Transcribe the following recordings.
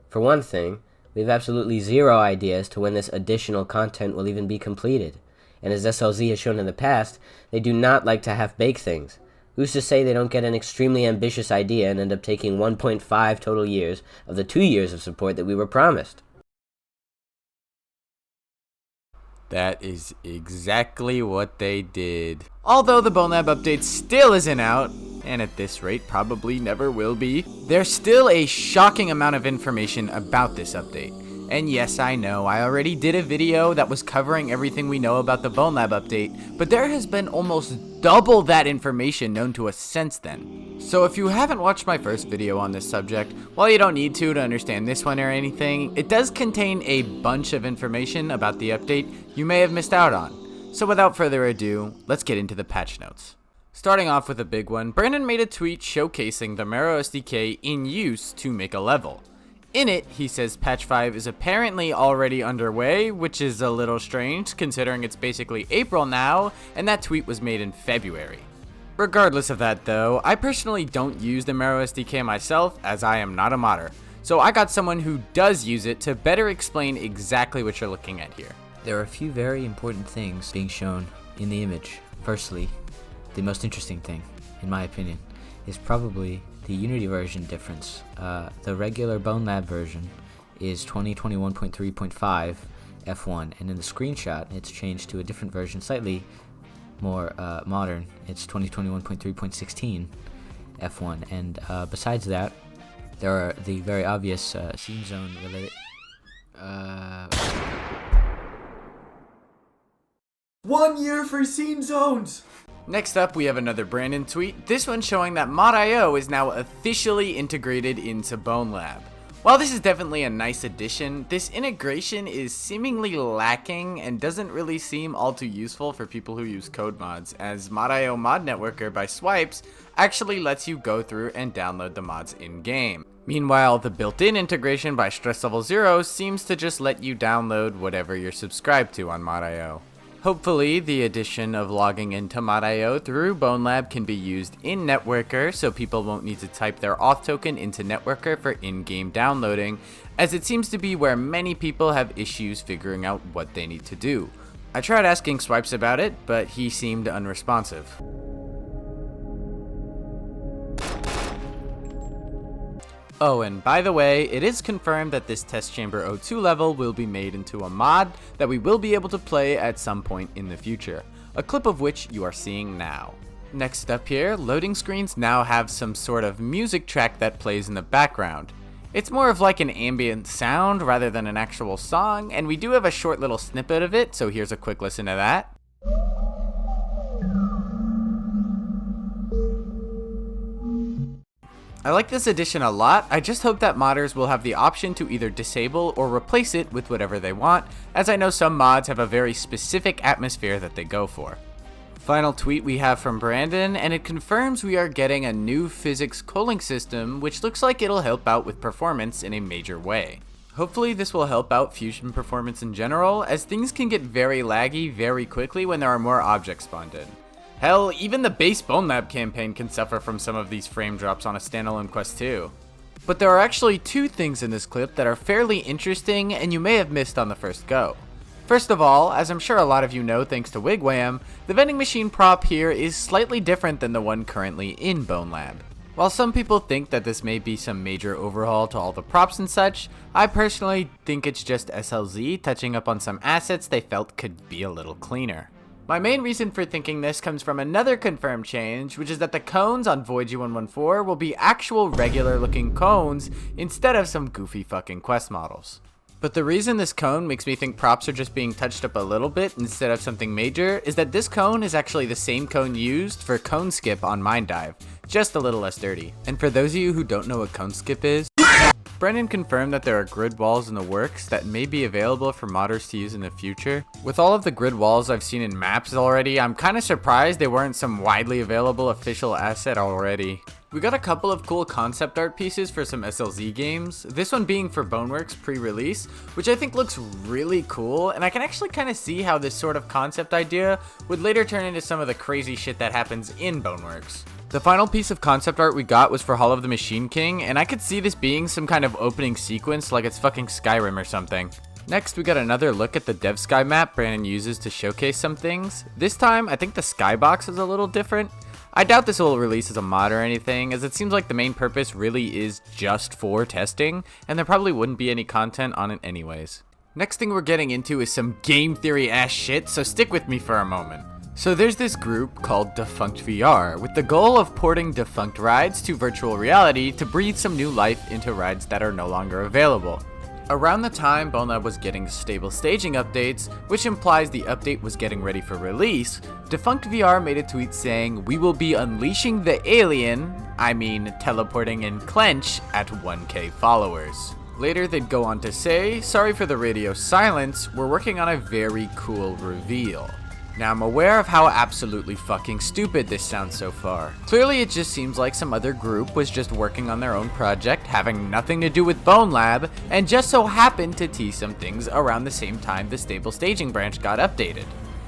For one thing, we have absolutely zero idea as to when this additional content will even be completed. And as SLZ has shown in the past, they do not like to half-bake things. Who's to say they don't get an extremely ambitious idea and end up taking 1.5 total years of the 2 years of support that we were promised? That is exactly what they did. Although the Bonelab update still isn't out, and at this rate probably never will be, there's still a shocking amount of information about this update. And yes, I know, I already did a video that was covering everything we know about the Bonelab update, but there has been almost double that information known to us since then. So if you haven't watched my first video on this subject, while you don't need to understand this one or anything, it does contain a bunch of information about the update you may have missed out on. So without further ado, let's get into the patch notes. Starting off with a big one, Brandon made a tweet showcasing the Mero SDK in use to make a level. In it, he says patch 5 is apparently already underway, which is a little strange considering it's basically April now, and that tweet was made in February. Regardless of that though, I personally don't use the Mero SDK myself as I am not a modder, so I got someone who does use it to better explain exactly what you're looking at here. There are a few very important things being shown in the image. Firstly, the most interesting thing, in my opinion, is probably the Unity version difference. The regular Bonelab version is 2021.3.5 F1, and in the screenshot it's changed to a different version, slightly more modern. It's 2021.3.16 F1, and besides that, there are the very obvious scene zone related. 1 year for scene zones! Next up, we have another Brandon tweet, this one showing that Mod.io is now officially integrated into Bonelab. While this is definitely a nice addition, this integration is seemingly lacking and doesn't really seem all too useful for people who use code mods, as Mod.io Mod Networker by Swipes actually lets you go through and download the mods in-game. Meanwhile, the built-in integration by Stress Level 0 seems to just let you download whatever you're subscribed to on Mod.io. Hopefully, the addition of logging into Mod.io through Bonelab can be used in Networker so people won't need to type their auth token into Networker for in-game downloading, as it seems to be where many people have issues figuring out what they need to do. I tried asking Swipes about it, but he seemed unresponsive. Oh, and by the way, it is confirmed that this Test Chamber 02 level will be made into a mod that we will be able to play at some point in the future, a clip of which you are seeing now. Next up here, loading screens now have some sort of music track that plays in the background. It's more of like an ambient sound rather than an actual song, and we do have a short little snippet of it, so here's a quick listen to that. I like this addition a lot. I just hope that modders will have the option to either disable or replace it with whatever they want, as I know some mods have a very specific atmosphere that they go for. Final tweet we have from Brandon, and it confirms we are getting a new physics culling system, which looks like it'll help out with performance in a major way. Hopefully this will help out Fusion performance in general, as things can get very laggy very quickly when there are more objects spawned in. Hell, even the base Bonelab campaign can suffer from some of these frame drops on a standalone quest too. But there are actually two things in this clip that are fairly interesting and you may have missed on the first go. First of all, as I'm sure a lot of you know thanks to Wigwam, the vending machine prop here is slightly different than the one currently in Bonelab. While some people think that this may be some major overhaul to all the props and such, I personally think it's just SLZ touching up on some assets they felt could be a little cleaner. My main reason for thinking this comes from another confirmed change, which is that the cones on Void G114 will be actual regular looking cones instead of some goofy fucking quest models. But the reason this cone makes me think props are just being touched up a little bit instead of something major is that this cone is actually the same cone used for cone skip on Mine Dive, just a little less dirty. And for those of you who don't know what cone skip is, Brennan confirmed that there are grid walls in the works that may be available for modders to use in the future. With all of the grid walls I've seen in maps already, I'm kinda surprised they weren't some widely available official asset already. We got a couple of cool concept art pieces for some SLZ games, this one being for Boneworks pre-release, which I think looks really cool, and I can actually kinda see how this sort of concept idea would later turn into some of the crazy shit that happens in Boneworks. The final piece of concept art we got was for Hall of the Machine King, and I could see this being some kind of opening sequence like it's fucking Skyrim or something. Next, we got another look at the Dev Sky map Brandon uses to showcase some things. This time, I think the skybox is a little different. I doubt this will release as a mod or anything, as it seems like the main purpose really is just for testing, and there probably wouldn't be any content on it anyways. Next thing we're getting into is some game theory ass shit, so stick with me for a moment. So there's this group called Defunct VR, with the goal of porting defunct rides to virtual reality to breathe some new life into rides that are no longer available. Around the time Bonelab was getting stable staging updates, which implies the update was getting ready for release, Defunct VR made a tweet saying, "We will be unleashing the alien," teleporting in Clench, at 1K followers. Later they'd go on to say, "Sorry for the radio silence, we're working on a very cool reveal." Now I'm aware of how absolutely fucking stupid this sounds so far. Clearly it just seems like some other group was just working on their own project, having nothing to do with Bonelab, and just so happened to tease some things around the same time the stable staging branch got updated.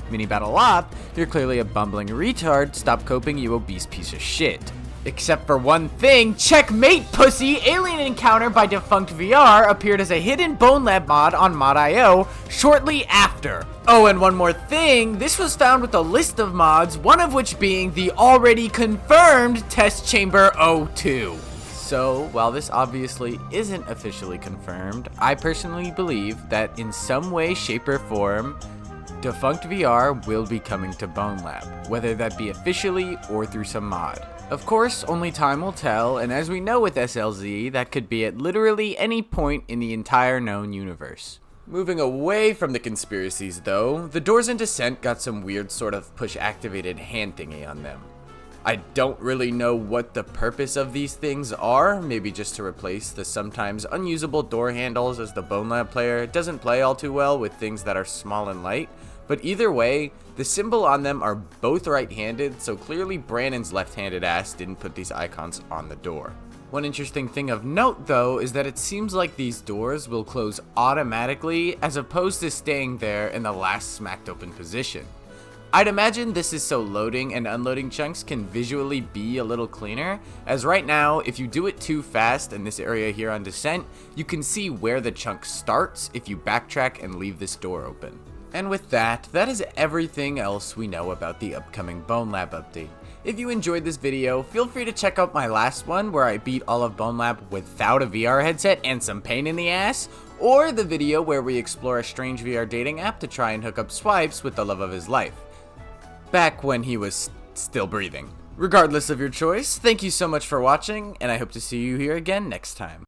Minibattle op, you're clearly a bumbling retard, stop coping you obese piece of shit. Except for one thing, checkmate pussy, Alien Encounter by Defunct VR appeared as a hidden Bonelab mod on Mod.io shortly after. Oh, and one more thing, this was found with a list of mods, one of which being the already confirmed Test Chamber 02. So, while this obviously isn't officially confirmed, I personally believe that in some way, shape, or form, Defunct VR will be coming to Bonelab, whether that be officially or through some mod. Of course, only time will tell, and as we know with SLZ, that could be at literally any point in the entire known universe. Moving away from the conspiracies though, the doors in Descent got some weird sort of push-activated hand thingy on them. I don't really know what the purpose of these things are, maybe just to replace the sometimes unusable door handles, as the Bonelab player doesn't play all too well with things that are small and light. But either way, the symbol on them are both right-handed, so clearly Brandon's left-handed ass didn't put these icons on the door. One interesting thing of note though is that it seems like these doors will close automatically as opposed to staying there in the last smacked open position. I'd imagine this is so loading and unloading chunks can visually be a little cleaner, as right now if you do it too fast in this area here on Descent, you can see where the chunk starts if you backtrack and leave this door open. And with that is everything else we know about the upcoming Bonelab update. If you enjoyed this video, feel free to check out my last one where I beat all of Bonelab without a VR headset and some pain in the ass, or the video where we explore a strange VR dating app to try and hook up Swipes with the love of his life. Back when he was still breathing. Regardless of your choice, thank you so much for watching, and I hope to see you here again next time.